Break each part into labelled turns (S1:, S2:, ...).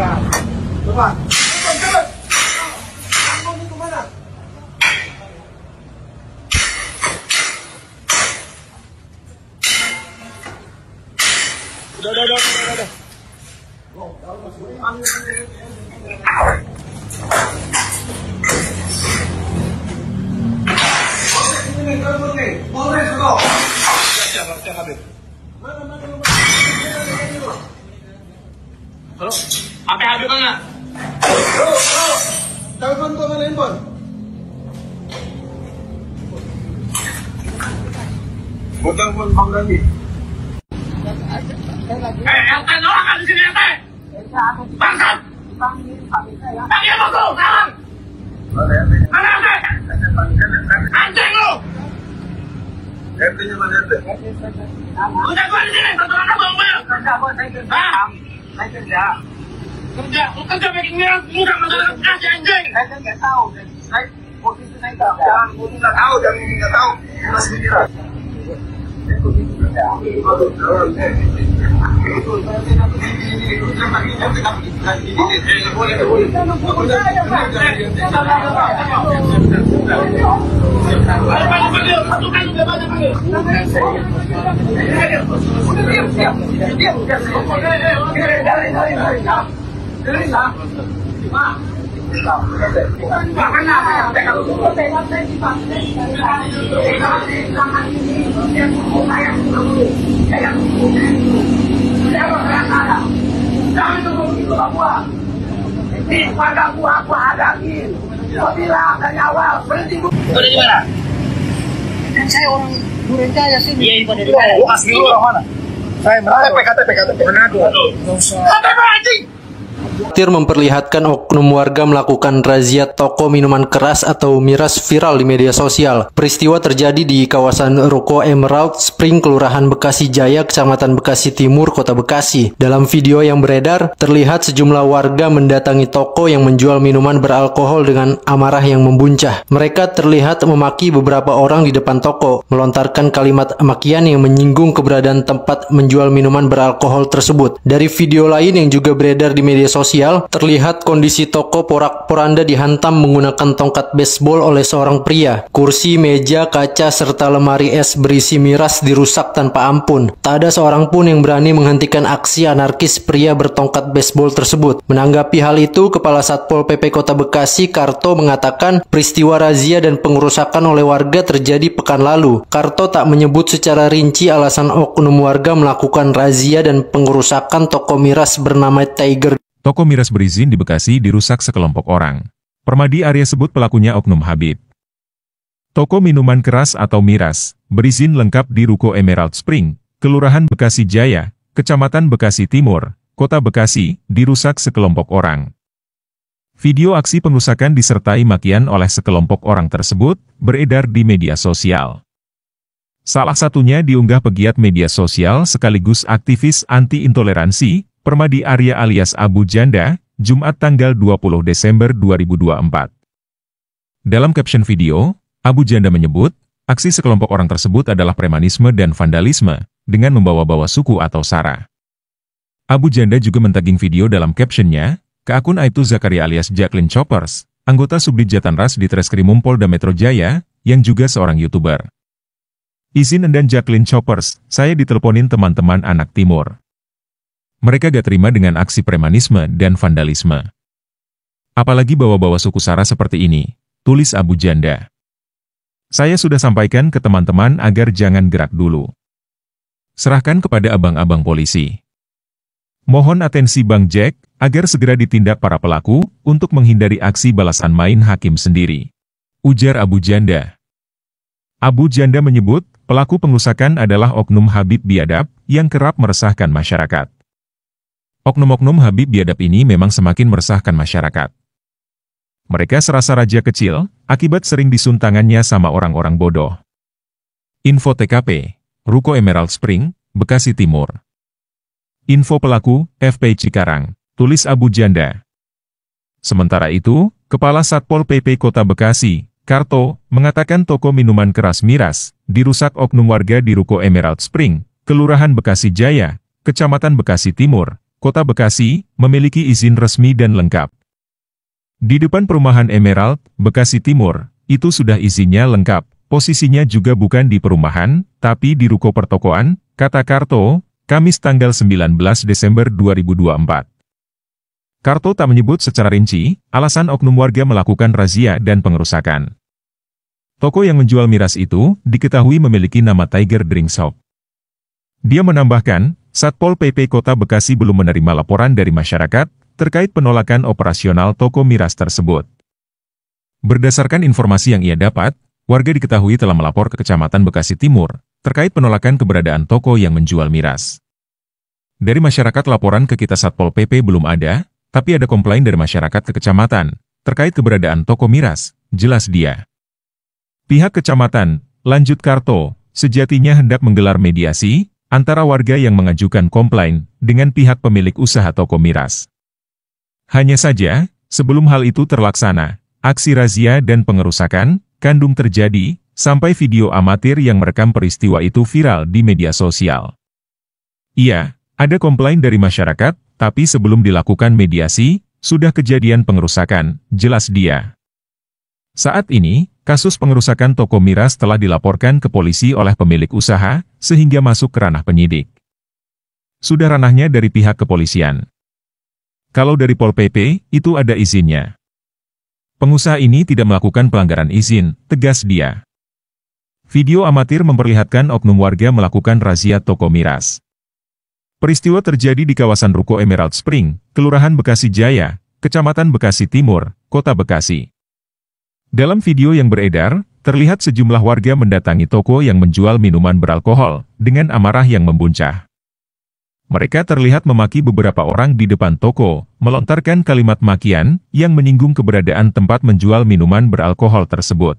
S1: Coba. Cepat. Kamu itu mana? Udah.
S2: Halo, apa Habib mana?
S1: Telepon kok mana handphone? Bukan pun Bang Dandi.
S2: LT orang ada di sini LT. Bangsat. Panggil aku, sekarang. Mana LT? Anjing lu.
S1: RT-nya mana RT?
S2: Udah gua di sini, satu orang abang bayar.
S3: Saya kerja.
S2: Kerja, lu kerja bikin miras mudah masalah kasih anjing.
S3: Saya nggak tahu. Saya posisi saya nggak tahu.
S1: Jangan ngomong nggak tahu, jangan ngomong nggak tahu. Masih kira.
S3: Saya posisi kerja.
S2: Udah di mana?
S3: Kan saya orang Duren Jaya sini.
S2: Iya, itu dari mana?
S1: Lu asli lu orang mana?
S3: Saya Manado.
S1: KTP.
S3: Manado.
S2: KTP anjing.
S4: Tir memperlihatkan oknum warga melakukan razia toko minuman keras atau miras viral di media sosial. Peristiwa terjadi di kawasan Ruko Emerald Spring, Kelurahan Bekasi Jaya, Kecamatan Bekasi Timur, Kota Bekasi. Dalam video yang beredar, terlihat sejumlah warga mendatangi toko yang menjual minuman beralkohol dengan amarah yang membuncah. Mereka terlihat memaki beberapa orang di depan toko, melontarkan kalimat makian yang menyinggung keberadaan tempat menjual minuman beralkohol tersebut. Dari video lain yang juga beredar di media sosial, terlihat kondisi toko porak-poranda dihantam menggunakan tongkat baseball oleh seorang pria. Kursi, meja, kaca, serta lemari es berisi miras dirusak tanpa ampun. Tak ada seorang pun yang berani menghentikan aksi anarkis pria bertongkat baseball tersebut. Menanggapi hal itu, Kepala Satpol PP Kota Bekasi, Karto, mengatakan peristiwa razia dan pengerusakan oleh warga terjadi pekan lalu. Karto tak menyebut secara rinci alasan oknum warga melakukan razia dan pengerusakan toko miras bernama Tiger.
S5: Toko miras berizin di Bekasi dirusak sekelompok orang. Permadi Arya sebut pelakunya oknum Habib. Toko minuman keras atau miras berizin lengkap di Ruko Emerald Spring, Kelurahan Bekasi Jaya, Kecamatan Bekasi Timur, Kota Bekasi, dirusak sekelompok orang. Video aksi pengerusakan disertai makian oleh sekelompok orang tersebut beredar di media sosial. Salah satunya diunggah pegiat media sosial sekaligus aktivis anti-intoleransi, Permadi Arya alias Abu Janda, Jumat tanggal 20 Desember 2024. Dalam caption video, Abu Janda menyebut, aksi sekelompok orang tersebut adalah premanisme dan vandalisme, dengan membawa-bawa suku atau sara. Abu Janda juga mentaging video dalam captionnya, ke akun Aibtu Zakaria alias Jacqueline Choppers, anggota Subdit Jatanras di Treskrimum Polda Metro Jaya, yang juga seorang YouTuber. Izin dan Jacqueline Choppers, saya diteleponin teman-teman anak timur. Mereka gak terima dengan aksi premanisme dan vandalisme. Apalagi bawa-bawa suku sara seperti ini, tulis Abu Janda. Saya sudah sampaikan ke teman-teman agar jangan gerak dulu. Serahkan kepada abang-abang polisi. Mohon atensi Bang Jack, agar segera ditindak para pelaku, untuk menghindari aksi balasan main hakim sendiri. Ujar Abu Janda. Abu Janda menyebut, pelaku pengerusakan adalah oknum Habib biadab, yang kerap meresahkan masyarakat. Oknum-oknum Habib biadab ini memang semakin meresahkan masyarakat. Mereka serasa raja kecil, akibat sering disuntangannya sama orang-orang bodoh. Info TKP, Ruko Emerald Spring, Bekasi Timur. Info pelaku, FP Cikarang, tulis Abu Janda. Sementara itu, Kepala Satpol PP Kota Bekasi, Karto, mengatakan toko minuman keras miras, dirusak oknum warga di Ruko Emerald Spring, Kelurahan Bekasi Jaya, Kecamatan Bekasi Timur, Kota Bekasi, memiliki izin resmi dan lengkap. Di depan perumahan Emerald, Bekasi Timur, itu sudah izinnya lengkap. Posisinya juga bukan di perumahan, tapi di ruko pertokoan, kata Karto, Kamis tanggal 19 Desember 2024. Karto tak menyebut secara rinci, alasan oknum warga melakukan razia dan pengerusakan. Toko yang menjual miras itu, diketahui memiliki nama Tiger Drink Shop. Dia menambahkan, Satpol PP Kota Bekasi belum menerima laporan dari masyarakat, terkait penolakan operasional toko miras tersebut. Berdasarkan informasi yang ia dapat, warga diketahui telah melapor ke Kecamatan Bekasi Timur, terkait penolakan keberadaan toko yang menjual miras. Dari masyarakat laporan ke kita Satpol PP belum ada, tapi ada komplain dari masyarakat ke kecamatan, terkait keberadaan toko miras, jelas dia. Pihak kecamatan, lanjut Karto, sejatinya hendak menggelar mediasi, antara warga yang mengajukan komplain, dengan pihak pemilik usaha toko miras. Hanya saja, sebelum hal itu terlaksana, aksi razia dan pengerusakan, kandung terjadi, sampai video amatir yang merekam peristiwa itu viral di media sosial. Iya, ada komplain dari masyarakat, tapi sebelum dilakukan mediasi, sudah kejadian pengerusakan, jelas dia. Saat ini, kasus pengerusakan toko miras telah dilaporkan ke polisi oleh pemilik usaha, sehingga masuk ke ranah penyidik. Sudah ranahnya dari pihak kepolisian. Kalau dari Pol PP, itu ada izinnya. Pengusaha ini tidak melakukan pelanggaran izin, tegas dia. Video amatir memperlihatkan oknum warga melakukan razia toko miras. Peristiwa terjadi di kawasan Ruko Emerald Spring, Kelurahan Bekasi Jaya, Kecamatan Bekasi Timur, Kota Bekasi. Dalam video yang beredar, terlihat sejumlah warga mendatangi toko yang menjual minuman beralkohol, dengan amarah yang membuncah. Mereka terlihat memaki beberapa orang di depan toko, melontarkan kalimat makian yang menyinggung keberadaan tempat menjual minuman beralkohol tersebut.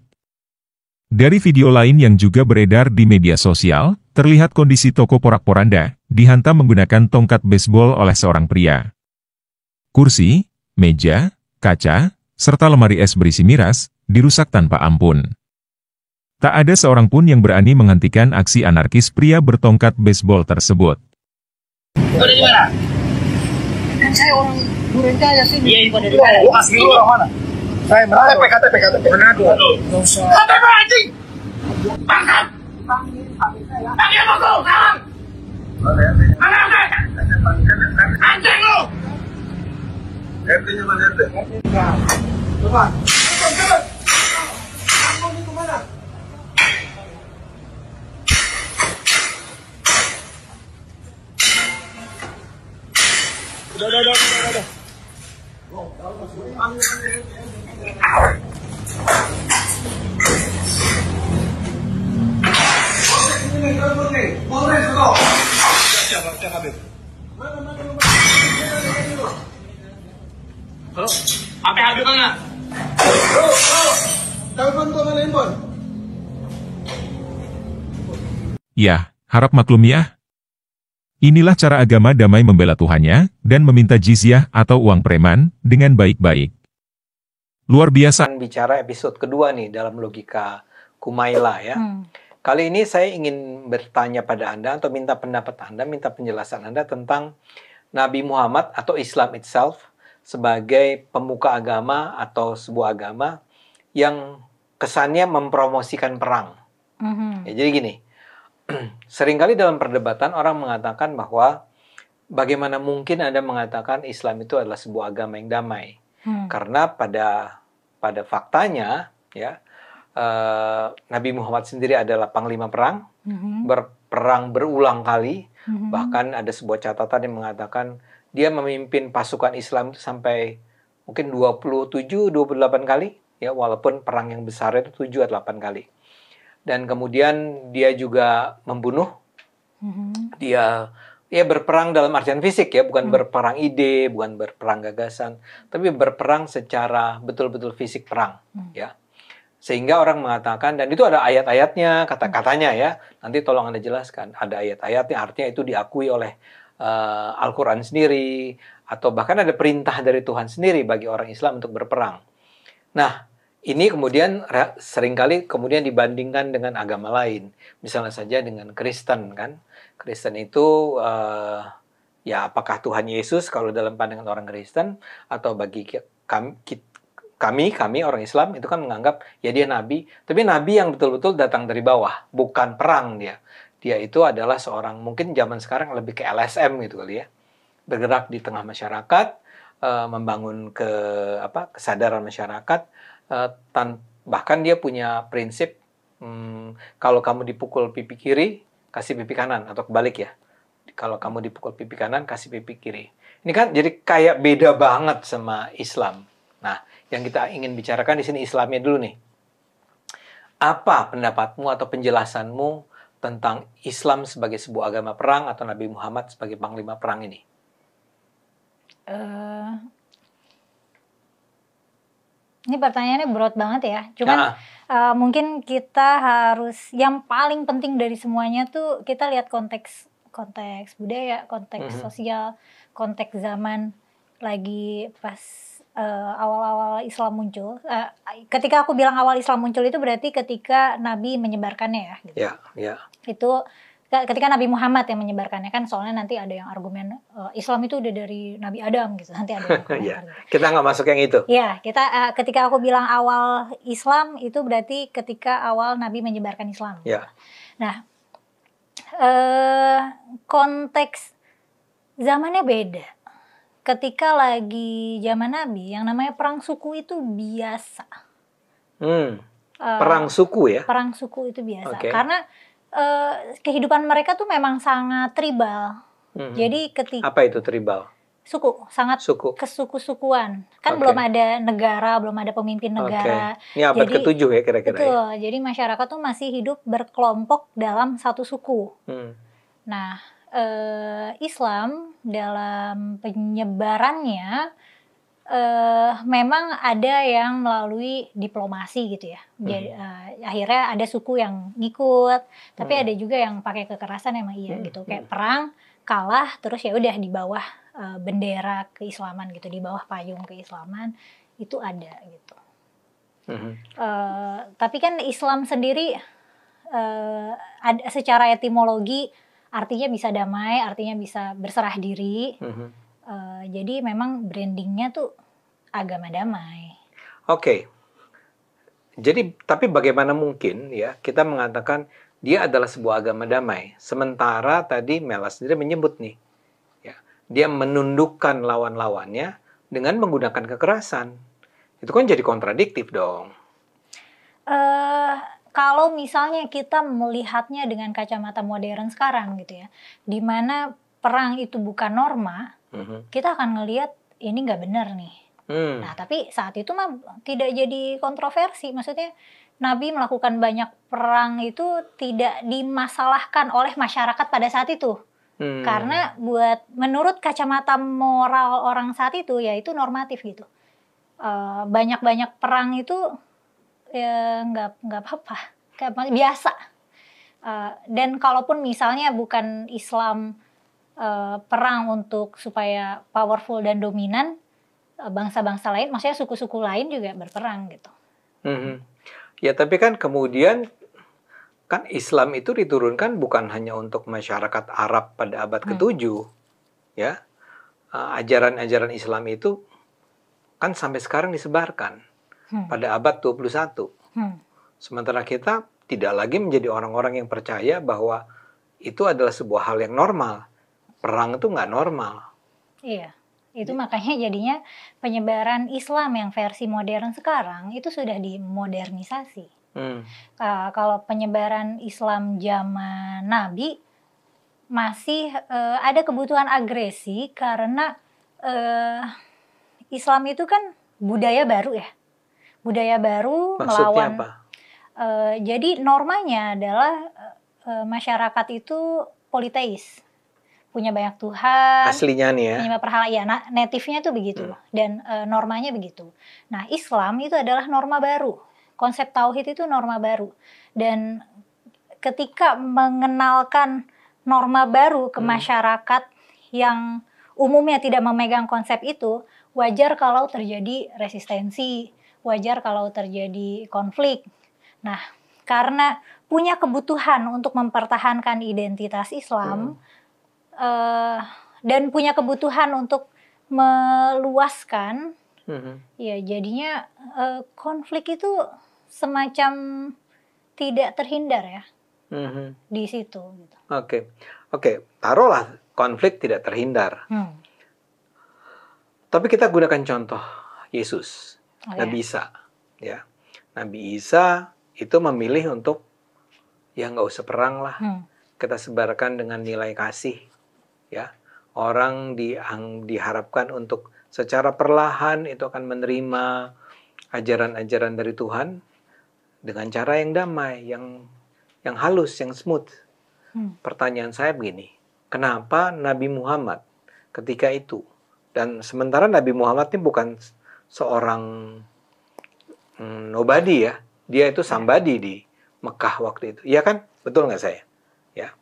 S5: Dari video lain yang juga beredar di media sosial, terlihat kondisi toko porak-poranda, dihantam menggunakan tongkat baseball oleh seorang pria. Kursi, meja, kaca, serta lemari es berisi miras, dirusak tanpa ampun. Tak ada seorang pun yang berani menghentikan aksi anarkis pria bertongkat baseball tersebut.
S2: Kau dari mana?
S3: Kan saya orang Duren Jaya sini.
S2: Iya, kau dari mana?
S3: Asli orang mana? Saya Manado. KTP. Manado.
S2: KTP anjing! Pangkat! Panggil apa kau? Sekarang! Mana anjing? Anjing lu!
S1: RT-nya mana RT?
S3: Coba.
S1: Kamu ini kemana?
S3: Udah.
S2: Halo? Apa Habib mana?
S1: Telepon kau mana handphone?
S5: Ya, harap maklum ya. Inilah cara agama damai membela Tuhannya, dan meminta jizyah atau uang preman, dengan baik-baik. Luar biasa.
S6: Bicara episode kedua nih dalam logika Kumaila ya. Kali ini saya ingin bertanya pada Anda atau minta pendapat Anda, minta penjelasan Anda tentang Nabi Muhammad atau Islam itself sebagai pemuka agama atau sebuah agama yang kesannya mempromosikan perang. Ya, jadi gini, seringkali dalam perdebatan orang mengatakan bahwa bagaimana mungkin Anda mengatakan Islam itu adalah sebuah agama yang damai? Karena pada faktanya ya, Nabi Muhammad sendiri adalah panglima perang, berperang berulang kali, bahkan ada sebuah catatan yang mengatakan dia memimpin pasukan Islam itu sampai mungkin 27-28 kali, ya, walaupun perang yang besar itu 7-8 kali. Dan kemudian dia juga membunuh, dia berperang dalam artian fisik ya, bukan berperang ide, bukan berperang gagasan, tapi berperang secara betul-betul fisik perang, ya. Sehingga orang mengatakan, dan itu ada ayat-ayatnya, kata-katanya ya, nanti tolong Anda jelaskan, ada ayat-ayatnya, artinya itu diakui oleh Al-Quran sendiri, atau bahkan ada perintah dari Tuhan sendiri bagi orang Islam untuk berperang. Nah, ini kemudian seringkali kemudian dibandingkan dengan agama lain. Misalnya saja dengan Kristen kan. Kristen itu Ya, apakah Tuhan Yesus kalau dalam pandangan orang Kristen atau bagi kami orang Islam itu kan menganggap ya dia nabi, tapi nabi yang betul-betul datang dari bawah, bukan perang dia. Dia itu adalah seorang mungkin zaman sekarang lebih ke LSM gitu kali ya. Bergerak di tengah masyarakat, membangun kesadaran masyarakat, bahkan dia punya prinsip kalau kamu dipukul pipi kiri, kasih pipi kanan atau kebalik ya. Kalau kamu dipukul pipi kanan, kasih pipi kiri. Ini kan jadi kayak beda banget sama Islam. Nah, yang kita ingin bicarakan di sini Islamnya dulu nih. Apa pendapatmu atau penjelasanmu tentang Islam sebagai sebuah agama perang atau Nabi Muhammad sebagai panglima perang ini?
S7: Ini pertanyaannya berat banget ya. Cuman mungkin kita harus, yang paling penting dari semuanya tuh kita lihat konteks budaya, konteks sosial, konteks zaman lagi pas awal-awal Islam muncul. Ketika aku bilang awal Islam muncul itu berarti ketika Nabi menyebarkannya ya. Gitu.
S6: Ya.
S7: Itu ketika Nabi Muhammad yang menyebarkannya kan, soalnya nanti ada yang argumen Islam itu udah dari Nabi Adam gitu. Nanti ada yang komentar gitu.
S6: Kita nggak masuk yang itu.
S7: Ya, ketika aku bilang awal Islam itu berarti ketika awal Nabi menyebarkan Islam.
S6: Ya.
S7: Nah, konteks zamannya beda. Ketika lagi zaman Nabi, yang namanya perang suku itu biasa.
S6: Perang suku ya?
S7: Perang suku itu biasa.
S6: Okay.
S7: Karena kehidupan mereka tuh memang sangat tribal. Jadi
S6: apa itu tribal?
S7: Suku, sangat kesuku-sukuan. Kan belum ada negara, belum ada pemimpin negara.
S6: Ini abad ke-7 ya kira-kira.
S7: Betul, jadi masyarakat tuh masih hidup berkelompok dalam satu suku. Nah, Islam dalam penyebarannya memang ada yang melalui diplomasi gitu ya. Jadi, akhirnya ada suku yang ngikut, tapi ada juga yang pakai kekerasan emang gitu. Kayak perang, kalah, terus ya udah di bawah bendera keislaman gitu, di bawah payung keislaman itu ada gitu. Tapi kan Islam sendiri secara etimologi artinya bisa damai, artinya bisa berserah diri. Jadi memang brandingnya tuh agama damai. Oke.
S6: Jadi tapi bagaimana mungkin ya kita mengatakan dia adalah sebuah agama damai, sementara tadi Mela sendiri menyebut nih, ya, dia menundukkan lawan-lawannya dengan menggunakan kekerasan. Itu kan jadi kontradiktif dong.
S7: Kalau misalnya kita melihatnya dengan kacamata modern sekarang gitu ya, di mana perang itu bukan norma, kita akan ngelihat ini nggak benar nih. Nah, tapi saat itu mah tidak jadi kontroversi. Maksudnya Nabi melakukan banyak perang itu tidak dimasalahkan oleh masyarakat pada saat itu. Karena menurut kacamata moral orang saat itu ya itu normatif gitu. Banyak-banyak perang itu ya nggak apa-apa, biasa. Dan kalaupun misalnya bukan Islam perang untuk supaya powerful dan dominan, bangsa-bangsa lain, maksudnya suku-suku lain juga berperang gitu.
S6: Ya tapi kan kemudian kan Islam itu diturunkan bukan hanya untuk masyarakat Arab pada abad ke-7, ya. Ajaran-ajaran Islam itu kan sampai sekarang disebarkan pada abad 21. Sementara kita tidak lagi menjadi orang-orang yang percaya bahwa itu adalah sebuah hal yang normal. Perang itu nggak normal.
S7: Iya, itu makanya jadinya penyebaran Islam yang versi modern sekarang itu sudah dimodernisasi. Kalau penyebaran Islam zaman Nabi masih ada kebutuhan agresi karena Islam itu kan budaya baru ya. Budaya baru.
S6: Maksudnya
S7: melawan
S6: apa?
S7: Jadi normanya adalah masyarakat itu politeis, punya banyak Tuhan,
S6: Aslinya nih ya.
S7: penyembah berhala ya. Native-nya tuh begitu dan normanya begitu. Nah, Islam itu adalah norma baru. Konsep tauhid itu norma baru. Dan ketika mengenalkan norma baru ke masyarakat yang umumnya tidak memegang konsep itu, wajar kalau terjadi resistensi, wajar kalau terjadi konflik. Nah, karena punya kebutuhan untuk mempertahankan identitas Islam, dan punya kebutuhan untuk meluaskan, ya jadinya konflik itu semacam tidak terhindar ya di situ. Gitu.
S6: Oke, taruhlah konflik tidak terhindar. Tapi kita gunakan contoh Yesus, Nabi Isa, ya. Nabi Isa itu memilih untuk ya nggak usah perang lah, kita sebarkan dengan nilai kasih, ya. Orang diharapkan untuk secara perlahan itu akan menerima ajaran-ajaran dari Tuhan dengan cara yang damai, yang halus, yang smooth. Pertanyaan saya begini, kenapa Nabi Muhammad ketika itu, dan sementara Nabi Muhammad ini bukan seorang nobody ya, dia itu somebody di Mekah waktu itu, iya kan? Betul nggak saya? Ya.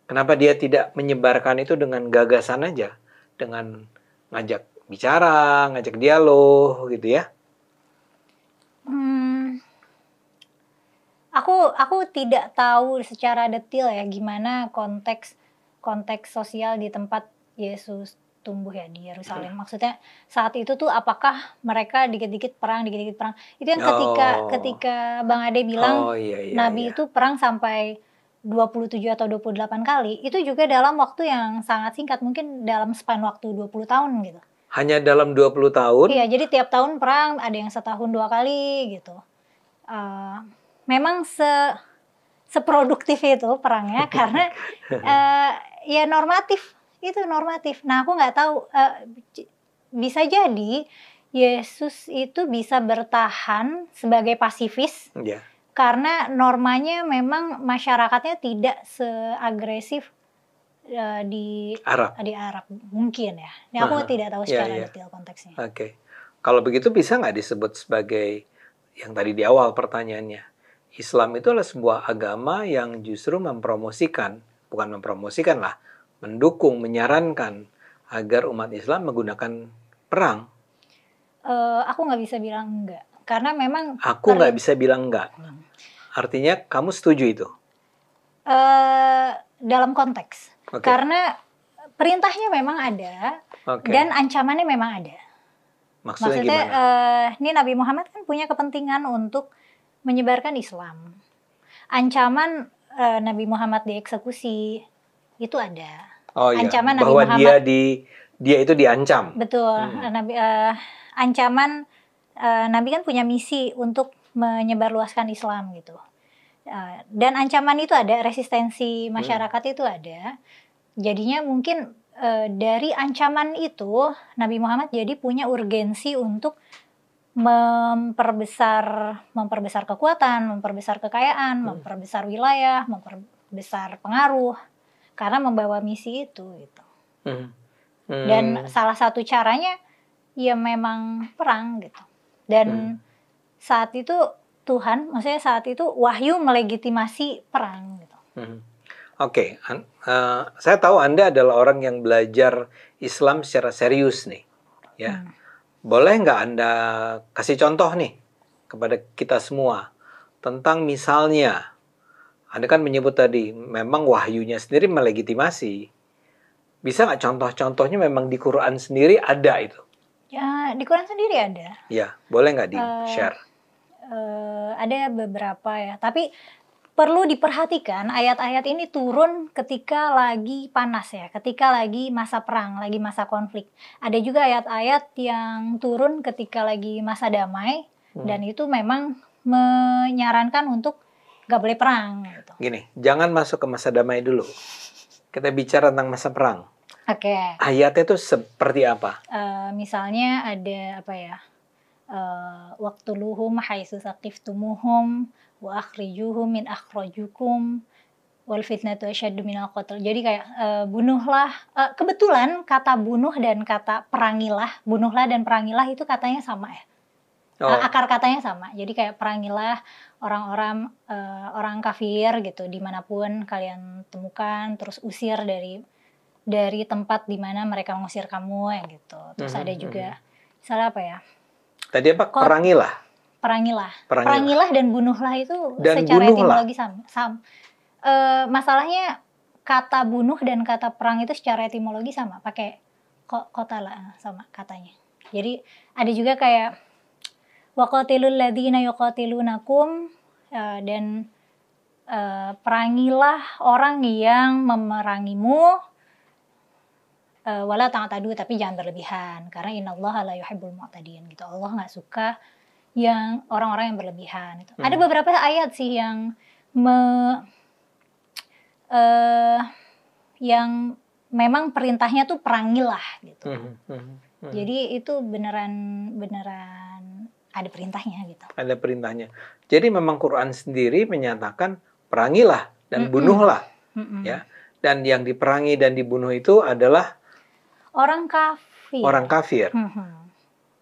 S6: Kenapa dia tidak menyebarkan itu dengan gagasan aja, dengan ngajak bicara, ngajak dialog, gitu ya?
S7: Aku tidak tahu secara detail ya gimana konteks sosial di tempat Yesus tumbuh ya di Yerusalem. Maksudnya saat itu tuh apakah mereka dikit-dikit perang. Itu yang ketika Bang Ade bilang Nabi itu perang sampai 27 atau 28 kali. Itu juga dalam waktu yang sangat singkat, mungkin dalam span waktu 20 tahun gitu.
S6: Hanya dalam 20 tahun?
S7: Iya, jadi tiap tahun perang, ada yang setahun 2 kali gitu. Memang seproduktif itu perangnya karena ya normatif. Itu normatif. Nah, aku nggak tahu, bisa jadi Yesus itu bisa bertahan sebagai pasifis karena normanya memang masyarakatnya tidak seagresif di Arab mungkin ya. Ini aku tidak tahu secara detail konteksnya.
S6: Kalau begitu bisa nggak disebut sebagai yang tadi di awal pertanyaannya, Islam itu adalah sebuah agama yang justru mendukung, menyarankan agar umat Islam menggunakan perang?
S7: Aku nggak bisa bilang enggak. Karena memang...
S6: Aku nggak bisa bilang enggak. Artinya kamu setuju itu?
S7: Dalam konteks. Karena perintahnya memang ada, dan ancamannya memang ada. Maksudnya gimana? Ini Nabi Muhammad kan punya kepentingan untuk menyebarkan Islam. Ancaman Nabi Muhammad dieksekusi, itu ada. Ancaman
S6: bahwa
S7: Nabi Muhammad,
S6: dia itu diancam.
S7: Betul. Ancaman Nabi kan punya misi untuk menyebarluaskan Islam gitu. Dan ancaman itu ada, resistensi masyarakat itu ada. Jadinya mungkin dari ancaman itu Nabi Muhammad jadi punya urgensi untuk memperbesar kekuatan, memperbesar kekayaan, memperbesar wilayah, memperbesar pengaruh. Karena membawa misi itu gitu. Dan salah satu caranya ya memang perang gitu. Dan saat itu Tuhan, maksudnya saat itu wahyu melegitimasi perang gitu.
S6: Saya tahu Anda adalah orang yang belajar Islam secara serius nih, ya. Boleh nggak Anda kasih contoh nih kepada kita semua tentang misalnya, Anda kan menyebut tadi memang wahyunya sendiri melegitimasi. Bisa nggak contoh-contohnya memang di Quran sendiri ada itu?
S7: Ya, di Quran sendiri ada.
S6: Ya, boleh nggak di-share?
S7: Ada beberapa ya, tapi perlu diperhatikan ayat-ayat ini turun ketika lagi panas ya, ketika lagi masa perang, lagi masa konflik. Ada juga ayat-ayat yang turun ketika lagi masa damai, dan itu memang menyarankan untuk gak boleh perang. Gitu.
S6: Gini, jangan masuk ke masa damai dulu. Kita bicara tentang masa perang. Ayatnya itu seperti apa?
S7: Misalnya ada apa ya? Waqtuluhum haitsu saqiftumuhum wa akhrijuhum min akhrajukum wal fitnatu asyaddu minal qatl. Jadi kayak bunuhlah, kebetulan kata bunuh dan kata perangilah, bunuhlah dan perangilah itu katanya sama ya. Akar katanya sama. Jadi kayak perangilah orang-orang orang kafir gitu dimanapun kalian temukan, terus usir dari tempat di mana mereka mengusir kamu ya gitu. Terus ada juga misalnya apa ya?
S6: Tadi apa? Perangilah
S7: dan bunuhlah itu
S6: dan
S7: secara
S6: bunuhlah.
S7: etimologi sama. Masalahnya kata bunuh dan kata perang itu secara etimologi sama, pakai qatala sama katanya. Jadi ada juga kayak waqatilul ladzina yuqatilunakum, dan perangilah orang yang memerangimu, wala ta'tadu, tapi jangan berlebihan karena innallaha la yuhibbul mu'tadin gitu. Allah nggak suka yang orang-orang yang berlebihan itu. Ada beberapa ayat sih yang yang memang perintahnya tuh perangilah gitu. Jadi itu beneran ada perintahnya gitu.
S6: Ada perintahnya. Jadi memang Quran sendiri menyatakan perangilah dan bunuhlah, ya. Dan yang diperangi dan dibunuh itu adalah orang kafir. Orang kafir.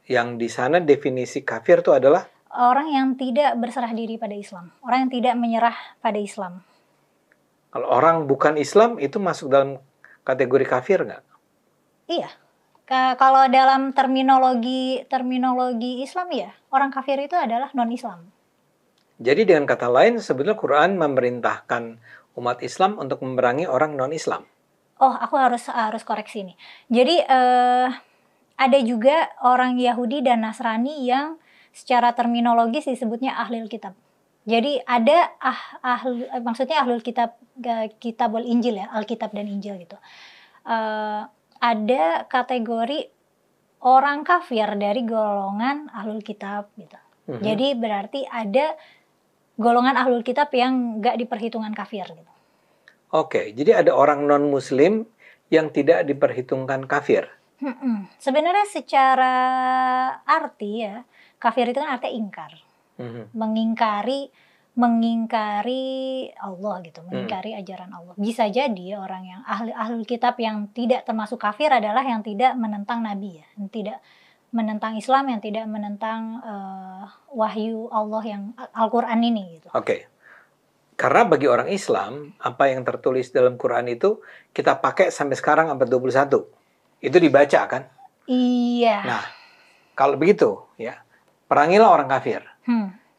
S6: Yang di sana definisi kafir itu adalah
S7: orang yang tidak berserah diri pada Islam, orang yang tidak menyerah pada Islam.
S6: Kalau orang bukan Islam itu masuk dalam kategori kafir nggak?
S7: Iya. Kalau dalam terminologi Islam ya, orang kafir itu adalah non-Islam.
S6: Jadi dengan kata lain sebetulnya Quran memerintahkan umat Islam untuk memerangi orang non-Islam.
S7: Oh, aku harus koreksi nih. Jadi ada juga orang Yahudi dan Nasrani yang secara terminologis disebutnya ahlul kitab. Jadi ada maksudnya ahlul kitab, kitabul Injil ya, Alkitab dan Injil gitu. Ada kategori orang kafir dari golongan ahlul kitab gitu. Jadi berarti ada golongan ahlul kitab yang nggak diperhitungkan kafir gitu.
S6: Oke, jadi ada orang non-Muslim yang tidak diperhitungkan kafir.
S7: Sebenarnya secara arti ya, kafir itu kan artinya ingkar, mengingkari Allah gitu, mengingkari ajaran Allah. Bisa jadi orang yang ahlul kitab yang tidak termasuk kafir adalah yang tidak menentang Nabi ya, yang tidak menentang Islam, yang tidak menentang wahyu Allah yang Al-Quran ini gitu.
S6: Oke. Karena bagi orang Islam, apa yang tertulis dalam Quran itu kita pakai sampai sekarang abad 21. Itu dibaca kan?
S7: Iya.
S6: Nah, kalau begitu ya, perangilah orang kafir.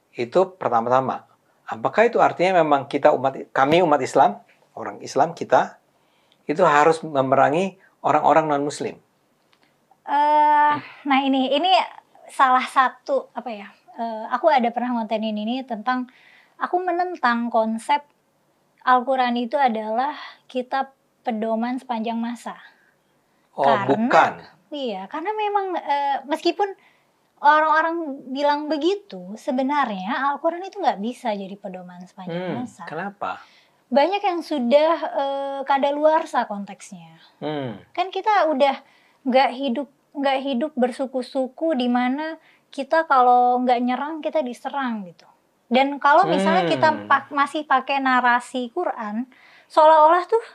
S6: Itu pertama-tama. Apakah itu artinya memang kami umat Islam, orang Islam kita, itu harus memerangi orang-orang non-Muslim?
S7: Nah ini salah satu apa ya? Aku ada pernah ngontenin ini tentang aku menentang konsep Al-Quran itu adalah kitab pedoman sepanjang masa.
S6: Bukan.
S7: Iya, karena memang meskipun orang-orang bilang begitu, sebenarnya Al-Quran itu nggak bisa jadi pedoman sepanjang masa.
S6: Kenapa?
S7: Banyak yang sudah kadaluarsa konteksnya. Kan kita udah nggak hidup bersuku-suku di mana kita kalau nggak nyerang kita diserang gitu. Dan kalau misalnya kita masih pakai narasi Quran, seolah-olah tuh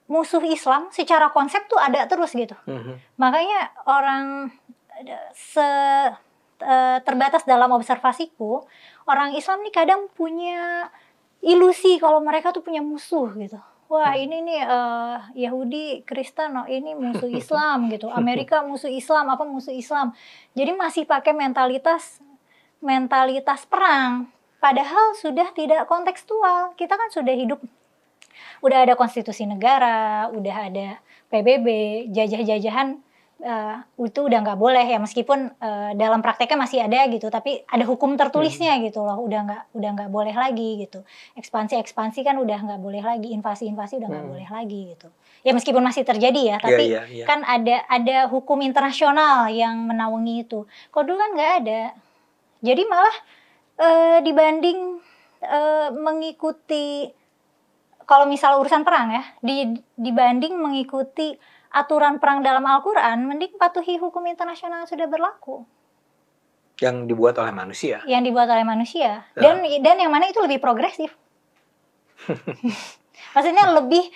S7: musuh Islam secara konsep tuh ada terus gitu. Makanya orang terbatas dalam observasiku, orang Islam nih kadang punya ilusi kalau mereka tuh punya musuh gitu. Wah ini nih Yahudi, Kristen, ini musuh Islam gitu. Amerika musuh Islam, apa musuh Islam. Jadi masih pakai mentalitas perang. Padahal sudah tidak kontekstual. Kita kan sudah hidup, udah ada konstitusi negara, udah ada PBB, jajah-jajahan itu udah nggak boleh ya, meskipun dalam prakteknya masih ada gitu, tapi ada hukum tertulisnya gitu loh, udah nggak boleh lagi gitu. Ekspansi kan udah nggak boleh lagi, invasi udah nggak boleh lagi gitu. Ya meskipun masih terjadi ya, tapi kan ada hukum internasional yang menaungi itu. Kok dulu kan nggak ada. Jadi malah dibanding mengikuti, kalau misal urusan perang ya, dibanding mengikuti aturan perang dalam Al-Quran, mending patuhi hukum internasional yang sudah berlaku.
S6: Yang dibuat oleh manusia.
S7: Yang dibuat oleh manusia. Dan yang mana itu lebih progresif. Maksudnya lebih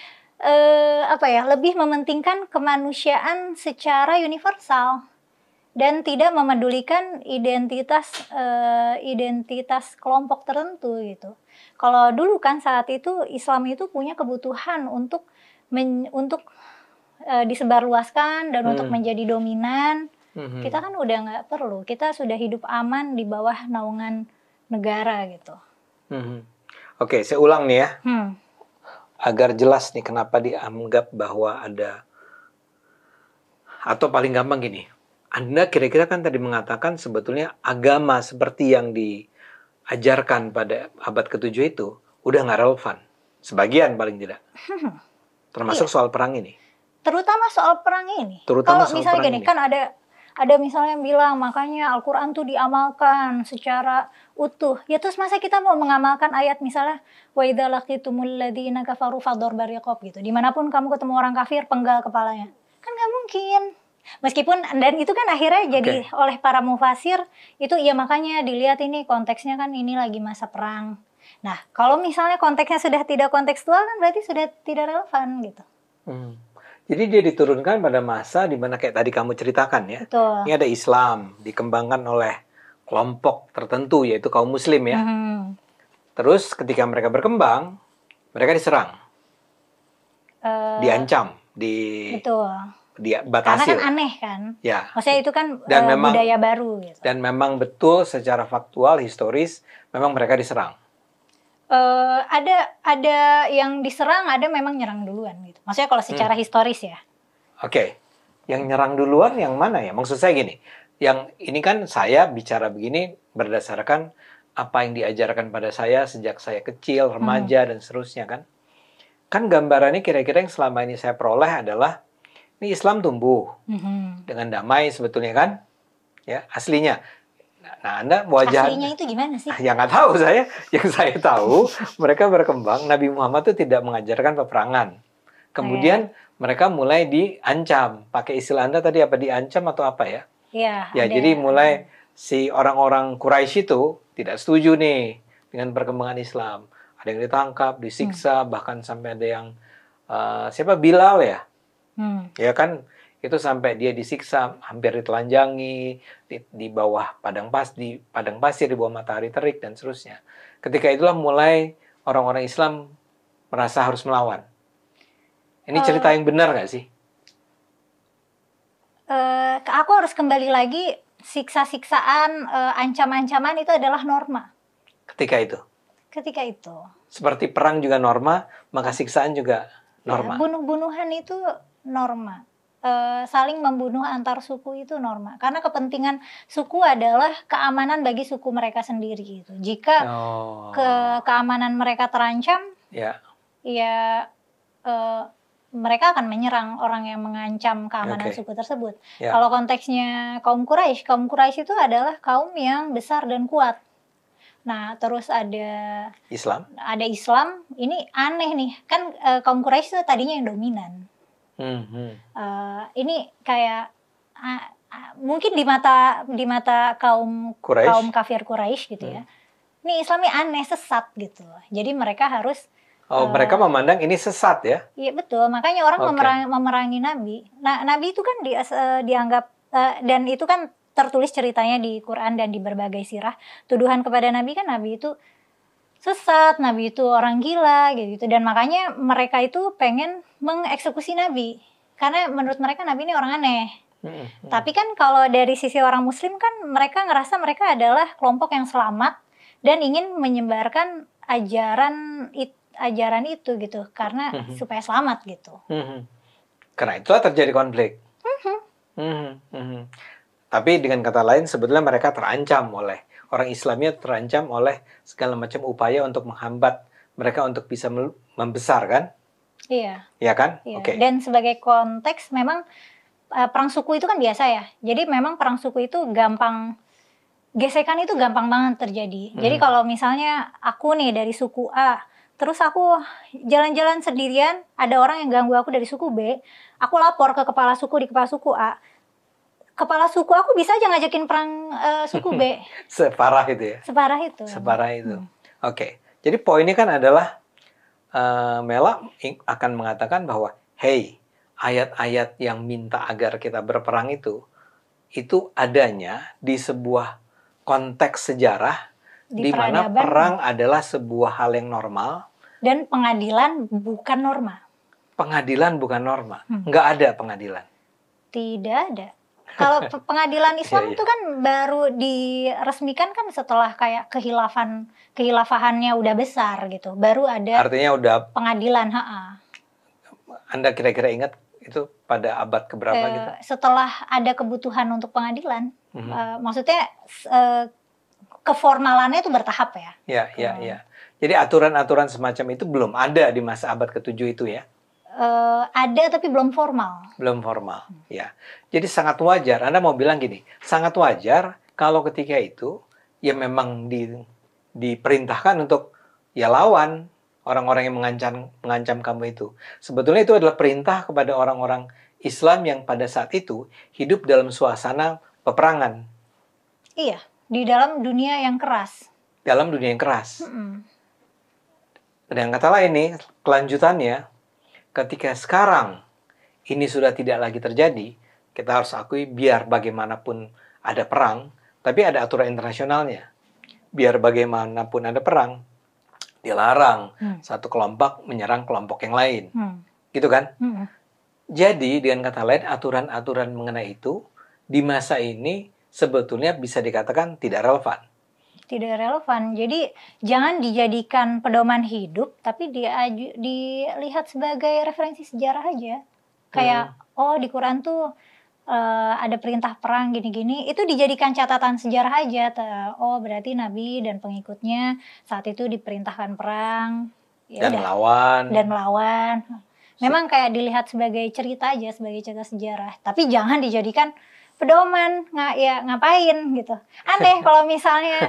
S7: lebih mementingkan kemanusiaan secara universal dan tidak memedulikan identitas kelompok tertentu gitu. Kalau dulu kan saat itu Islam itu punya kebutuhan untuk disebarluaskan dan untuk menjadi dominan. Kita kan udah nggak perlu, kita sudah hidup aman di bawah naungan negara gitu.
S6: Oke, saya ulang nih ya. agar jelas nih kenapa dianggap bahwa ada, atau paling gampang gini, Anda kira-kira kan tadi mengatakan sebetulnya agama seperti yang diajarkan pada abad ke-7 itu udah nggak relevan. Sebagian paling tidak. Termasuk soal perang ini.
S7: Terutama soal perang ini. Kalau misalnya gini, kan ada misalnya yang bilang makanya Al-Quran tuh diamalkan secara utuh. Ya terus masa kita mau mengamalkan ayat misalnya wa idza laqitumul ladzina kafaru fadharba riqab gitu. Dimanapun kamu ketemu orang kafir, penggal kepalanya. Kan nggak mungkin. Meskipun, dan itu kan akhirnya jadi oleh para mufasir itu ya makanya dilihat ini konteksnya kan ini lagi masa perang. Nah kalau misalnya konteksnya sudah tidak kontekstual kan berarti sudah tidak relevan gitu.
S6: Jadi dia diturunkan pada masa di mana kayak tadi kamu ceritakan ya.
S7: Betul.
S6: Ini ada Islam dikembangkan oleh kelompok tertentu yaitu kaum muslim ya. Terus ketika mereka berkembang, mereka diserang. Diancam,
S7: betul.
S6: dibatasi.
S7: Karena kan aneh kan.
S6: Ya.
S7: Maksudnya itu kan
S6: dan memang,
S7: budaya baru gitu.
S6: Dan memang betul secara faktual, historis memang mereka diserang.
S7: Ada yang diserang, ada memang nyerang duluan gitu. Maksudnya kalau secara historis ya.
S6: Yang nyerang duluan yang mana ya? Maksud saya gini, yang ini kan saya bicara begini berdasarkan apa yang diajarkan pada saya sejak saya kecil, remaja dan seterusnya kan. Kan gambarannya kira-kira yang selama ini saya peroleh adalah ini Islam tumbuh dengan damai sebetulnya kan, ya aslinya. Nah, Anda wajah
S7: aslinya itu gimana sih?
S6: Ya nggak tahu saya. Yang saya tahu mereka berkembang. Nabi Muhammad itu tidak mengajarkan peperangan. Kemudian mereka mulai diancam. Pakai istilah Anda tadi apa, diancam atau apa ya?
S7: Iya.
S6: Ya jadi mulai si orang-orang Quraisy itu tidak setuju nih dengan perkembangan Islam. Ada yang ditangkap, disiksa, bahkan sampai ada yang siapa, Bilal ya? Ya kan? Itu sampai dia disiksa, hampir ditelanjangi di bawah padang pasir, di bawah matahari terik dan seterusnya. Ketika itulah mulai orang-orang Islam merasa harus melawan. Ini cerita yang benar nggak sih?
S7: Aku harus kembali lagi, siksa-siksaan, ancam-ancaman itu adalah norma.
S6: Ketika itu.
S7: Seperti
S6: perang juga norma, maka siksaan juga norma.
S7: Ya, bunuh-bunuhan itu norma. Saling membunuh antar suku itu norma, karena kepentingan suku adalah keamanan bagi suku mereka sendiri gitu. Jika keamanan mereka terancam, mereka akan menyerang orang yang mengancam keamanan suku tersebut. Kalau konteksnya kaum Quraisy itu adalah kaum yang besar dan kuat. Nah, terus ada Islam. Ini aneh nih, kan kaum Quraisy itu tadinya yang dominan. Ini kayak mungkin di mata kaum kafir Quraisy gitu ya. Ini Islamnya aneh, sesat gitu. Jadi mereka harus
S6: mereka memandang ini sesat ya?
S7: Iya betul, makanya orang memerangi Nabi. Nah, Nabi itu kan dianggap dan itu kan tertulis ceritanya di Quran dan di berbagai sirah. Tuduhan kepada Nabi kan Nabi itu sesat, Nabi itu orang gila gitu. Dan makanya mereka itu pengen mengeksekusi Nabi karena menurut mereka Nabi ini orang aneh. Tapi kan kalau dari sisi orang Muslim kan mereka ngerasa mereka adalah kelompok yang selamat dan ingin menyebarkan ajaran itu gitu karena supaya selamat gitu.
S6: Karena itulah terjadi konflik. Tapi dengan kata lain sebetulnya mereka terancam oleh orang Islamnya, terancam oleh segala macam upaya untuk menghambat mereka untuk bisa membesar kan?
S7: Iya.
S6: Iya kan?
S7: Iya. Dan sebagai konteks memang perang suku itu kan biasa ya. Jadi memang perang suku itu gampang, gesekan itu gampang banget terjadi. Jadi kalau misalnya aku nih dari suku A, terus aku jalan-jalan sendirian, ada orang yang ganggu aku dari suku B, aku lapor ke kepala suku di kepala suku A. Kepala suku aku bisa aja ngajakin perang suku B.
S6: Separah itu ya?
S7: Separah itu.
S6: Oke. Jadi poinnya kan adalah Mela akan mengatakan bahwa hey, ayat-ayat yang minta agar kita berperang itu adanya di sebuah konteks sejarah di mana perang adalah sebuah hal yang normal
S7: dan pengadilan bukan norma.
S6: Pengadilan bukan norma. Nggak ada pengadilan.
S7: Tidak ada. Kalau pengadilan Islam
S6: Iya,
S7: itu kan baru diresmikan kan setelah kayak kehilafahannya udah besar gitu. Baru ada
S6: Artinya udah,
S7: pengadilan,
S6: Anda kira-kira ingat itu pada abad keberapa gitu?
S7: setelah ada kebutuhan untuk pengadilan. Maksudnya keformalannya itu bertahap ya.
S6: Ya. Jadi aturan-aturan semacam itu belum ada di masa abad ke-7 itu ya?
S7: Ada tapi belum formal.
S6: Belum formal, ya. Jadi sangat wajar, Anda mau bilang gini, sangat wajar kalau ketika itu ya memang diperintahkan untuk ya lawan orang-orang yang mengancam kamu itu. Sebetulnya itu adalah perintah kepada orang-orang Islam yang pada saat itu hidup dalam suasana peperangan.
S7: Iya, di dalam dunia yang keras.
S6: Dalam dunia yang keras. Dengan kata lain nih, kelanjutannya, ketika sekarang ini sudah tidak lagi terjadi, kita harus akui biar bagaimanapun ada perang, tapi ada aturan internasionalnya. Biar bagaimanapun ada perang, dilarang satu kelompok menyerang kelompok yang lain. Gitu kan? Jadi dengan kata lain, aturan-aturan mengenai itu di masa ini sebetulnya bisa dikatakan tidak relevan.
S7: Tidak relevan. Jadi jangan dijadikan pedoman hidup, tapi dilihat sebagai referensi sejarah aja. Kayak oh di Quran tuh ada perintah perang gini-gini, itu dijadikan catatan sejarah aja. Oh berarti Nabi dan pengikutnya saat itu diperintahkan perang. Ya
S6: Dan
S7: melawan. Memang kayak dilihat sebagai cerita aja, sebagai cerita sejarah. Tapi jangan dijadikan pedoman, ngapain gitu. Aneh kalau misalnya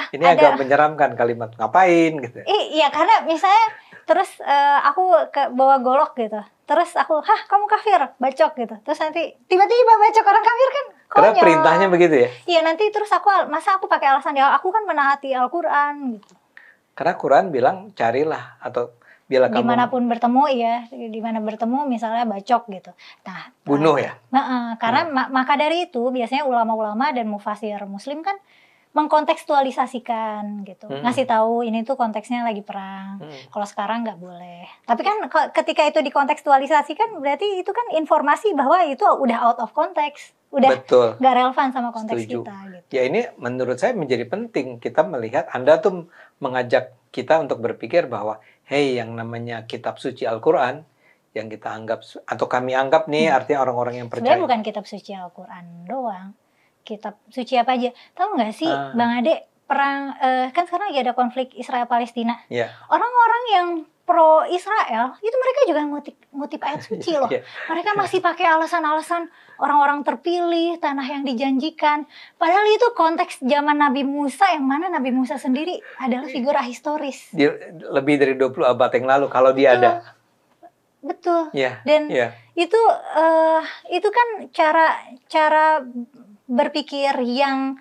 S6: ini agak menyeramkan kalimat ngapain gitu.
S7: Iya, karena misalnya terus aku bawa golok gitu. Terus aku, kamu kafir, bacok gitu. Terus nanti tiba-tiba bacok orang kafir kan konyol.
S6: Karena perintahnya begitu ya?
S7: Iya, nanti terus masa aku pakai alasan aku kan menaati Al-Quran gitu.
S6: Karena Quran bilang carilah atau bila kamu
S7: dimanapun bertemu ya, dimana bertemu misalnya bacok gitu. Nah,
S6: bunuh ya.
S7: Karena maka dari itu biasanya ulama-ulama dan mufasir Muslim kan mengkontekstualisasikan gitu, ngasih tahu ini tuh konteksnya lagi perang. Kalau sekarang nggak boleh. Tapi kan ketika itu dikontekstualisasikan berarti itu kan informasi bahwa itu udah out of context, udah nggak relevan sama konteks kita. Gitu.
S6: Ya ini menurut saya menjadi penting kita melihat Anda tuh mengajak kita untuk berpikir bahwa hey, yang namanya kitab suci Al-Quran yang kita anggap atau kami anggap nih artinya orang-orang yang percaya.
S7: Sebenarnya bukan kitab suci Al-Quran doang. Kitab suci apa aja? Tahu nggak sih, Bang Ade, perang kan sekarang lagi ada konflik Israel Palestina.
S6: Yeah.
S7: Orang-orang yang pro Israel itu mereka juga ngutip ayat suci loh. Mereka masih pakai alasan-alasan orang-orang terpilih, tanah yang dijanjikan. Padahal itu konteks zaman Nabi Musa, yang mana Nabi Musa sendiri adalah figur ahistoris.
S6: Lebih dari 20 abad yang lalu kalau dia ada.
S7: Betul.
S6: Yeah.
S7: Dan itu kan cara berpikir yang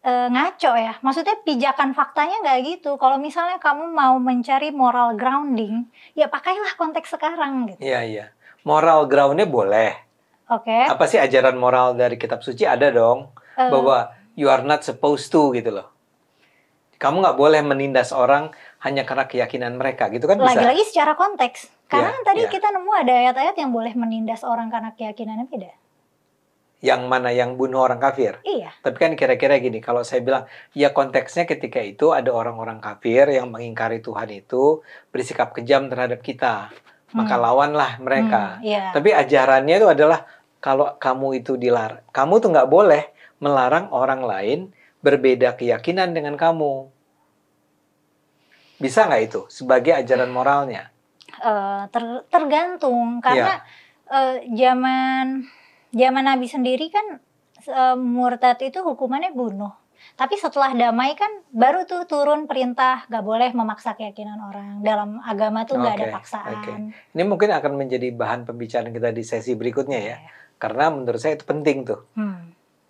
S7: ngaco ya. Maksudnya pijakan faktanya nggak gitu. Kalau misalnya kamu mau mencari moral grounding, ya pakailah konteks sekarang gitu.
S6: Iya. Moral groundnya boleh.
S7: Oke.
S6: Apa sih ajaran moral dari kitab suci? Ada dong. Bahwa you are not supposed to gitu loh. Kamu nggak boleh menindas orang hanya karena keyakinan mereka gitu kan bisa.
S7: Lagi-lagi secara konteks. Karena tadi kita nemu ada ayat-ayat yang boleh menindas orang karena keyakinannya beda.
S6: Yang mana yang bunuh orang kafir.
S7: Iya.
S6: Tapi kan kira-kira gini, kalau saya bilang, ya konteksnya ketika itu ada orang-orang kafir yang mengingkari Tuhan itu bersikap kejam terhadap kita. Maka lawanlah mereka. Tapi ajarannya itu adalah, kalau kamu itu dilarang, kamu tuh nggak boleh melarang orang lain berbeda keyakinan dengan kamu. Bisa nggak itu sebagai ajaran moralnya?
S7: Tergantung, karena zaman Nabi sendiri kan murtad itu hukumannya bunuh. Tapi setelah damai kan baru tuh turun perintah gak boleh memaksa keyakinan orang. Dalam agama tuh gak ada paksaan.
S6: Ini mungkin akan menjadi bahan pembicaraan kita di sesi berikutnya ya. Karena menurut saya itu penting tuh.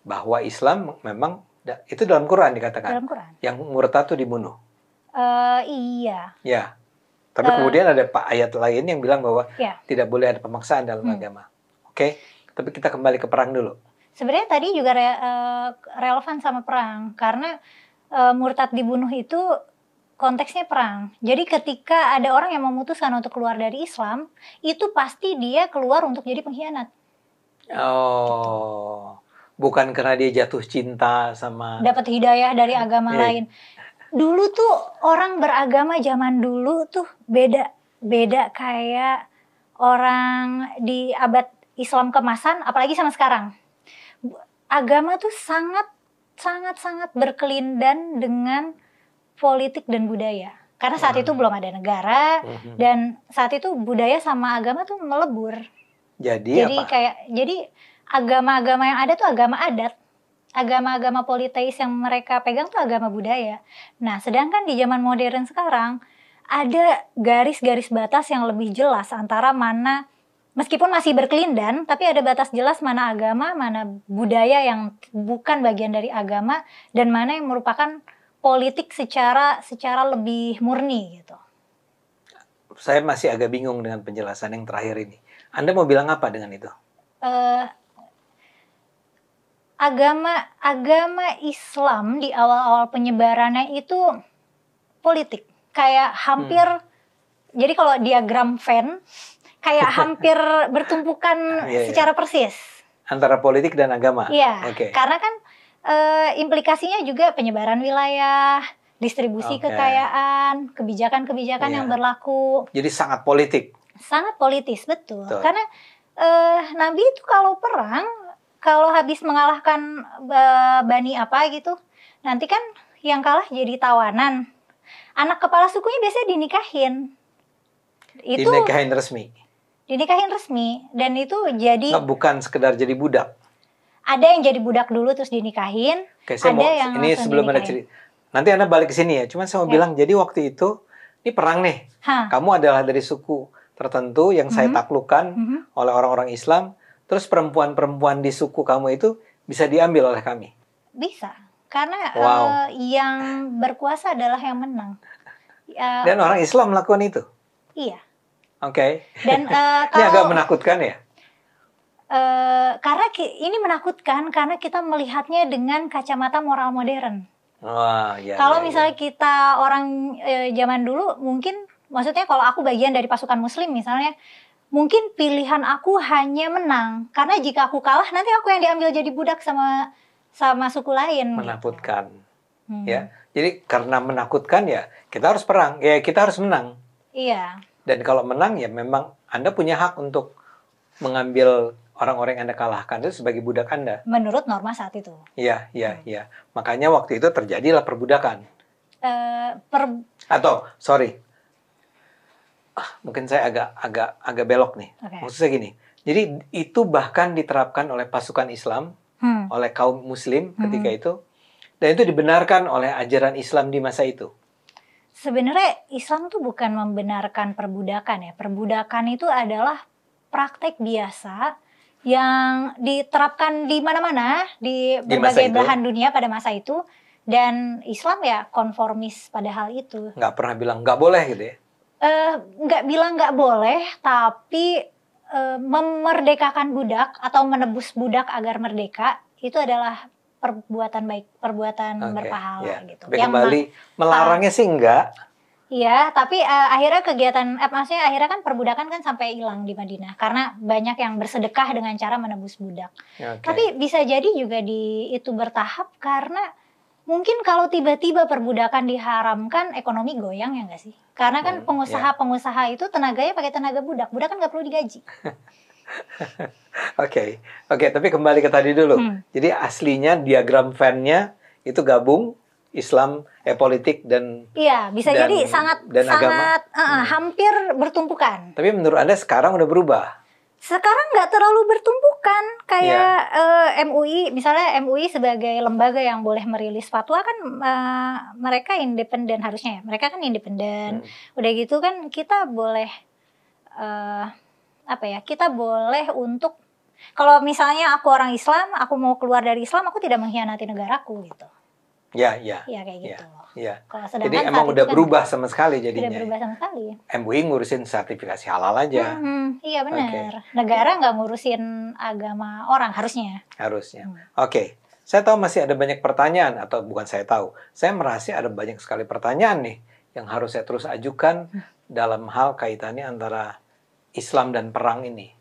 S6: Bahwa Islam memang, itu dalam Quran dikatakan.
S7: Dalam Quran.
S6: Yang murtad tuh dibunuh.
S7: Iya.
S6: Ya. Tapi kemudian ada ayat lain yang bilang bahwa tidak boleh ada pemaksaan dalam agama. Oke. Tapi kita kembali ke perang dulu.
S7: Sebenarnya tadi juga relevan sama perang. Karena murtad dibunuh itu konteksnya perang. Jadi ketika ada orang yang memutuskan untuk keluar dari Islam, itu pasti dia keluar untuk jadi pengkhianat.
S6: Oh, bukan karena dia jatuh cinta sama
S7: dapat hidayah dari agama
S6: Iya.
S7: lain. Dulu tuh orang beragama zaman dulu tuh beda kayak orang di abad Islam kemasan, apalagi sama sekarang. Agama tuh sangat berkelindan dengan politik dan budaya. Karena saat itu belum ada negara, dan saat itu budaya sama agama tuh melebur.
S6: Jadi apa?
S7: Jadi agama-agama yang ada tuh agama adat. Agama-agama politeis yang mereka pegang tuh agama budaya. Nah, sedangkan di zaman modern sekarang ada garis-garis batas yang lebih jelas antara mana, meskipun masih berkelindan, tapi ada batas jelas mana agama, mana budaya yang bukan bagian dari agama, dan mana yang merupakan politik secara lebih murni gitu.
S6: Saya masih agak bingung dengan penjelasan yang terakhir ini. Anda mau bilang apa dengan itu?
S7: Agama Islam di awal-awal penyebarannya itu politik, kayak hampir jadi kalau diagram Venn kayak hampir bertumpukan secara persis
S6: antara politik dan agama.
S7: Iya,
S6: Oke.
S7: karena kan implikasinya juga penyebaran wilayah, distribusi kekayaan, kebijakan-kebijakan yang berlaku.
S6: Jadi sangat politik.
S7: Sangat politis, betul. Karena Nabi itu kalau perang, kalau habis mengalahkan Bani apa gitu, nanti kan yang kalah jadi tawanan. Anak kepala sukunya biasanya dinikahin. Itu
S6: Dinikahin resmi.
S7: Dinikahin resmi, dan itu jadi
S6: Nggak, bukan sekedar jadi budak.
S7: ada yang jadi budak dulu terus dinikahin,
S6: Oke, saya
S7: ada
S6: mau,
S7: yang
S6: ini
S7: langsung
S6: sebelum ada
S7: dinikahin.
S6: cerita. Nanti Anda balik ke sini ya. Cuman saya mau bilang, jadi waktu itu ini perang nih. Kamu adalah dari suku tertentu yang saya taklukkan oleh orang-orang Islam. Terus perempuan-perempuan di suku kamu itu bisa diambil oleh kami.
S7: Bisa, karena yang berkuasa adalah yang menang.
S6: Dan orang Islam melakukan itu.
S7: Iya.
S6: Oke.
S7: Dan
S6: Ini agak menakutkan ya.
S7: Karena ini menakutkan karena kita melihatnya dengan kacamata moral modern.
S6: Wah, ya.
S7: Kalau misalnya kita orang zaman dulu, mungkin maksudnya kalau aku bagian dari pasukan Muslim misalnya, mungkin pilihan aku hanya menang, karena jika aku kalah nanti aku yang diambil jadi budak sama suku lain.
S6: Menakutkan. Ya. Jadi karena menakutkan ya kita harus perang, ya kita harus menang.
S7: Iya.
S6: Dan kalau menang ya memang Anda punya hak untuk mengambil orang-orang yang Anda kalahkan itu sebagai budak Anda.
S7: Menurut norma saat itu.
S6: Iya. Makanya waktu itu terjadilah perbudakan. Mungkin saya agak belok nih. Maksud saya gini. Jadi itu bahkan diterapkan oleh pasukan Islam, oleh kaum Muslim ketika itu, dan itu dibenarkan oleh ajaran Islam di masa itu.
S7: Sebenarnya Islam tuh bukan membenarkan perbudakan ya. Perbudakan itu adalah praktek biasa yang diterapkan di mana-mana, di berbagai belahan dunia pada masa itu. Dan Islam ya konformis pada hal itu.
S6: Nggak pernah bilang nggak boleh gitu ya?
S7: Nggak bilang nggak boleh, tapi memerdekakan budak atau menebus budak agar merdeka itu adalah perbuatan baik, perbuatan berpahala gitu.
S6: Tapi kembali melarangnya sih enggak.
S7: Iya, tapi akhirnya kegiatan, maksudnya akhirnya kan perbudakan kan sampai hilang di Madinah karena banyak yang bersedekah dengan cara menebus budak. Tapi bisa jadi juga itu bertahap karena mungkin kalau tiba-tiba perbudakan diharamkan, ekonomi goyang ya nggak sih? Karena kan pengusaha-pengusaha itu tenaganya pakai tenaga budak. Budak kan nggak perlu digaji. Oke,
S6: tapi kembali ke tadi dulu. Jadi aslinya diagram Venn-nya itu gabung Islam, politik dan
S7: bisa jadi sangat hampir bertumpukan.
S6: Tapi menurut Anda sekarang udah berubah?
S7: Sekarang nggak terlalu bertumpukan kayak MUI, misalnya MUI sebagai lembaga yang boleh merilis fatwa kan mereka independen harusnya ya. Mereka kan independen. Udah gitu kan kita boleh kita boleh untuk kalau misalnya aku orang Islam, aku mau keluar dari Islam, aku tidak mengkhianati negaraku gitu. Iya kayak gitu.
S6: Jadi emang udah berubah sama sekali jadinya.
S7: Udah berubah sama sekali.
S6: MUI ngurusin sertifikasi halal aja.
S7: Iya benar. Negara nggak ngurusin agama orang harusnya.
S6: Oke. Saya tahu masih ada banyak pertanyaan, atau bukan saya tahu. Saya merasa ada banyak sekali pertanyaan nih yang harus saya terus ajukan dalam hal kaitannya antara Islam dan perang ini.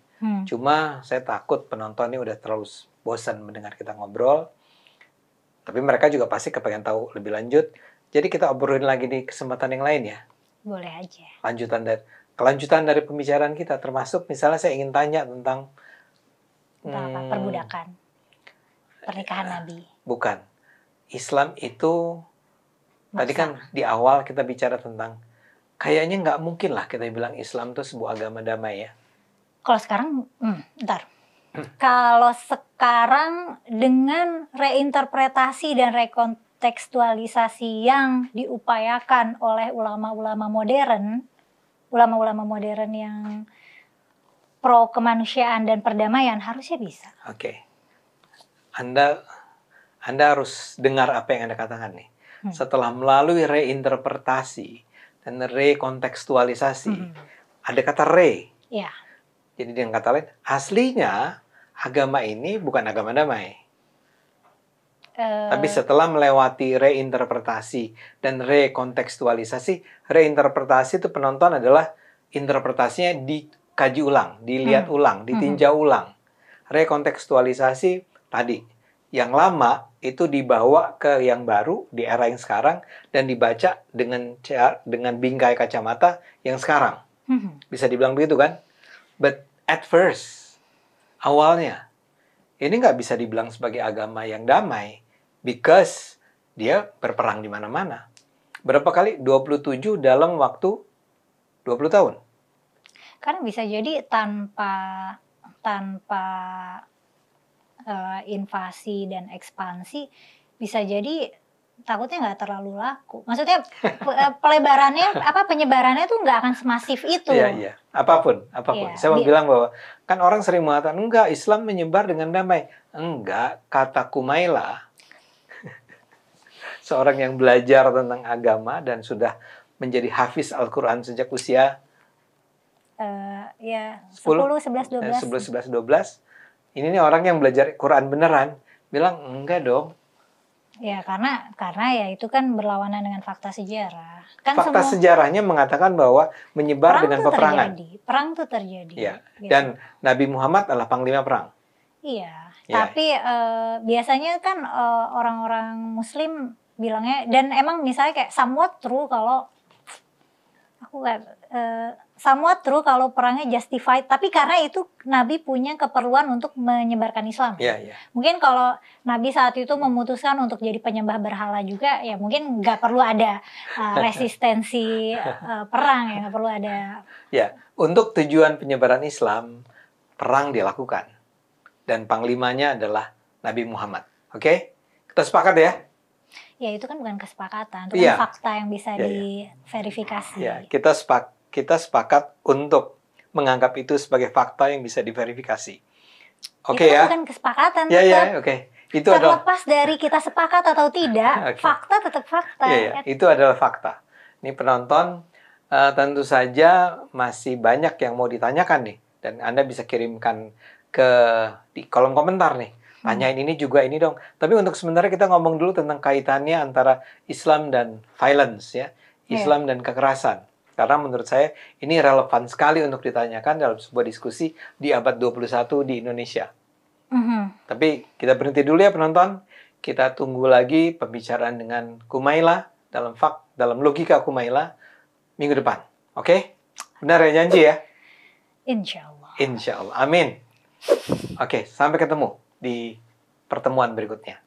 S6: Cuma saya takut penonton ini udah terlalu bosan mendengar kita ngobrol. Tapi mereka juga pasti kepengen tahu lebih lanjut. Jadi kita obrolin lagi di kesempatan yang lain ya.
S7: Boleh aja.
S6: Kelanjutan dari pembicaraan kita, termasuk misalnya saya ingin tanya tentang
S7: apa? Perbudakan, pernikahan Nabi.
S6: Bukan. Islam itu tadi kan di awal kita bicara tentang kayaknya nggak mungkin lah kita bilang Islam itu sebuah agama damai ya.
S7: Kalau sekarang, Kalau sekarang dengan reinterpretasi dan rekontekstualisasi yang diupayakan oleh ulama-ulama modern yang pro kemanusiaan dan perdamaian, harusnya bisa.
S6: Oke. Anda harus dengar apa yang Anda katakan nih. Setelah melalui reinterpretasi dan rekontekstualisasi, ada kata re.
S7: Ya.
S6: Jadi dengan kata lain, aslinya agama ini bukan agama damai. Tapi setelah melewati reinterpretasi dan rekontekstualisasi, reinterpretasi itu penonton adalah interpretasinya dikaji ulang, dilihat ulang, ditinjau ulang. Rekontekstualisasi tadi, yang lama itu dibawa ke yang baru di era yang sekarang dan dibaca dengan bingkai kacamata yang sekarang. Bisa dibilang begitu kan? But at first, awalnya, ini nggak bisa dibilang sebagai agama yang damai, because dia berperang di mana-mana. Berapa kali? 27 dalam waktu 20 tahun.
S7: Karena bisa jadi tanpa invasi dan ekspansi, bisa jadi takutnya nggak terlalu laku. Maksudnya penyebarannya tuh nggak akan semasif itu.
S6: Iya. Apapun.
S7: Iya,
S6: Saya mau bilang bahwa kan orang sering mengatakan enggak, Islam menyebar dengan damai. Enggak, kata Kumaila, seorang yang belajar tentang agama dan sudah menjadi hafiz Al-Quran sejak usia
S7: 10, 11, 12.
S6: Ini nih orang yang belajar Quran beneran bilang enggak dong.
S7: Ya karena ya itu kan berlawanan dengan fakta sejarah. Kan
S6: fakta sejarahnya mengatakan bahwa menyebar dengan peperangan.
S7: Perang tuh terjadi.
S6: Ya.
S7: Gitu.
S6: Dan Nabi Muhammad adalah panglima perang.
S7: Iya.
S6: Ya.
S7: Tapi biasanya kan orang-orang Muslim bilangnya, dan emang misalnya kayak somewhat true kalau perangnya justified, tapi karena itu Nabi punya keperluan untuk menyebarkan Islam.
S6: Iya.
S7: Mungkin kalau Nabi saat itu memutuskan untuk jadi penyembah berhala juga, ya mungkin nggak perlu ada resistensi perang, ya nggak perlu ada.
S6: Ya, untuk tujuan penyebaran Islam, perang dilakukan. Dan panglimanya adalah Nabi Muhammad. Oke? Kita sepakat ya?
S7: Ya itu kan bukan kesepakatan, itu kan fakta yang bisa diverifikasi.
S6: Ya, kita sepakat untuk menganggap itu sebagai fakta yang bisa diverifikasi. Oke ya?
S7: Itu bukan kesepakatan.
S6: Oke. Itu
S7: terlepas dari kita sepakat atau tidak, fakta tetap fakta.
S6: Iya, itu adalah fakta. Ini penonton tentu saja masih banyak yang mau ditanyakan nih, dan Anda bisa kirimkan di kolom komentar nih. Tanyain ini juga ini dong. Tapi untuk sementara kita ngomong dulu tentang kaitannya antara Islam dan violence ya. Islam dan kekerasan. Karena menurut saya ini relevan sekali untuk ditanyakan dalam sebuah diskusi di abad 21 di Indonesia. Tapi kita berhenti dulu ya penonton. Kita tunggu lagi pembicaraan dengan Kumaila dalam logika Kumaila minggu depan. Oke? Benar ya, janji ya? Insya Allah. Amin. Oke, sampai ketemu di pertemuan berikutnya.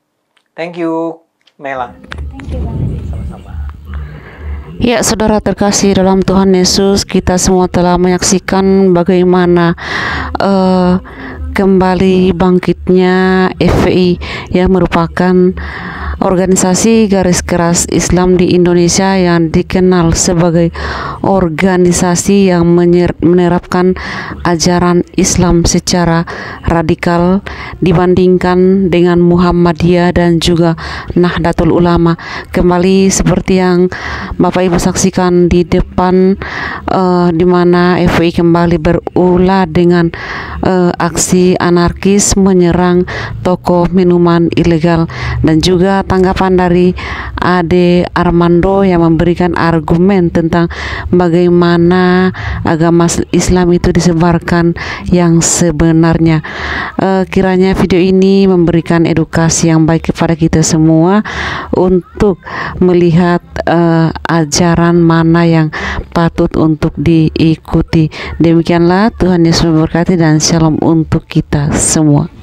S6: Thank you, Mela.
S7: Thank you banget.
S6: Sama-sama.
S8: Ya, saudara terkasih dalam Tuhan Yesus, kita semua telah menyaksikan bagaimana kembali bangkitnya FPI yang merupakan organisasi garis keras Islam di Indonesia yang dikenal sebagai organisasi yang menerapkan ajaran Islam secara radikal dibandingkan dengan Muhammadiyah dan juga Nahdlatul Ulama. Kembali seperti yang Bapak Ibu saksikan di depan, di mana FPI kembali berulah dengan aksi anarkis menyerang toko minuman ilegal dan juga tanggapan dari Ade Armando yang memberikan argumen tentang bagaimana agama Islam itu disebarkan yang sebenarnya. Kiranya video ini memberikan edukasi yang baik kepada kita semua untuk melihat ajaran mana yang patut untuk diikuti. Demikianlah, Tuhan Yesus memberkati dan shalom untuk kita semua.